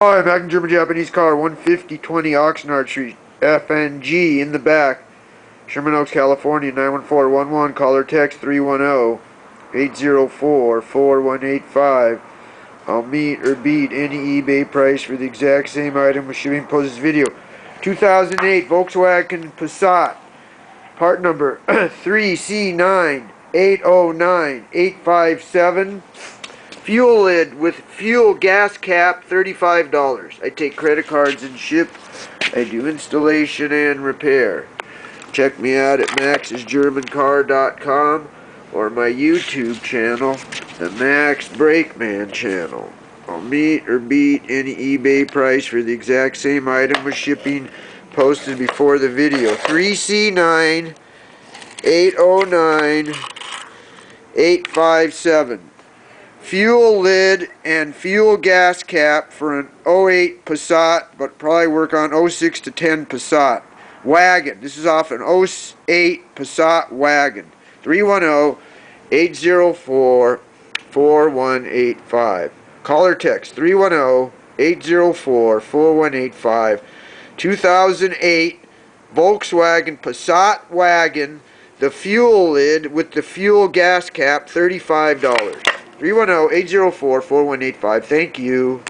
Hi, back in German Japanese car, 15020 Oxnard Street, FNG in the back, Sherman Oaks, California, 91411. Call or text 310-804-4185. I'll meet or beat any eBay price for the exact same item with shipping. Post this video. 2008 Volkswagen Passat, part number 3C9809857. Fuel lid with fuel gas cap, $35. I take credit cards and ship. I do installation and repair. Check me out at maxsgermancar.com or my YouTube channel, the Max Brakeman channel. I'll meet or beat any eBay price for the exact same item with shipping. Posted before the video. 3C9809857. Fuel lid and fuel gas cap for an '08 Passat, but probably work on '06 to '10 Passat Wagon. This is off an '08 Passat Wagon. 310-804-4185. Call or text 310-804-4185. 2008 Volkswagen Passat Wagon. The fuel lid with the fuel gas cap, $35. 310-804-4185. Thank you.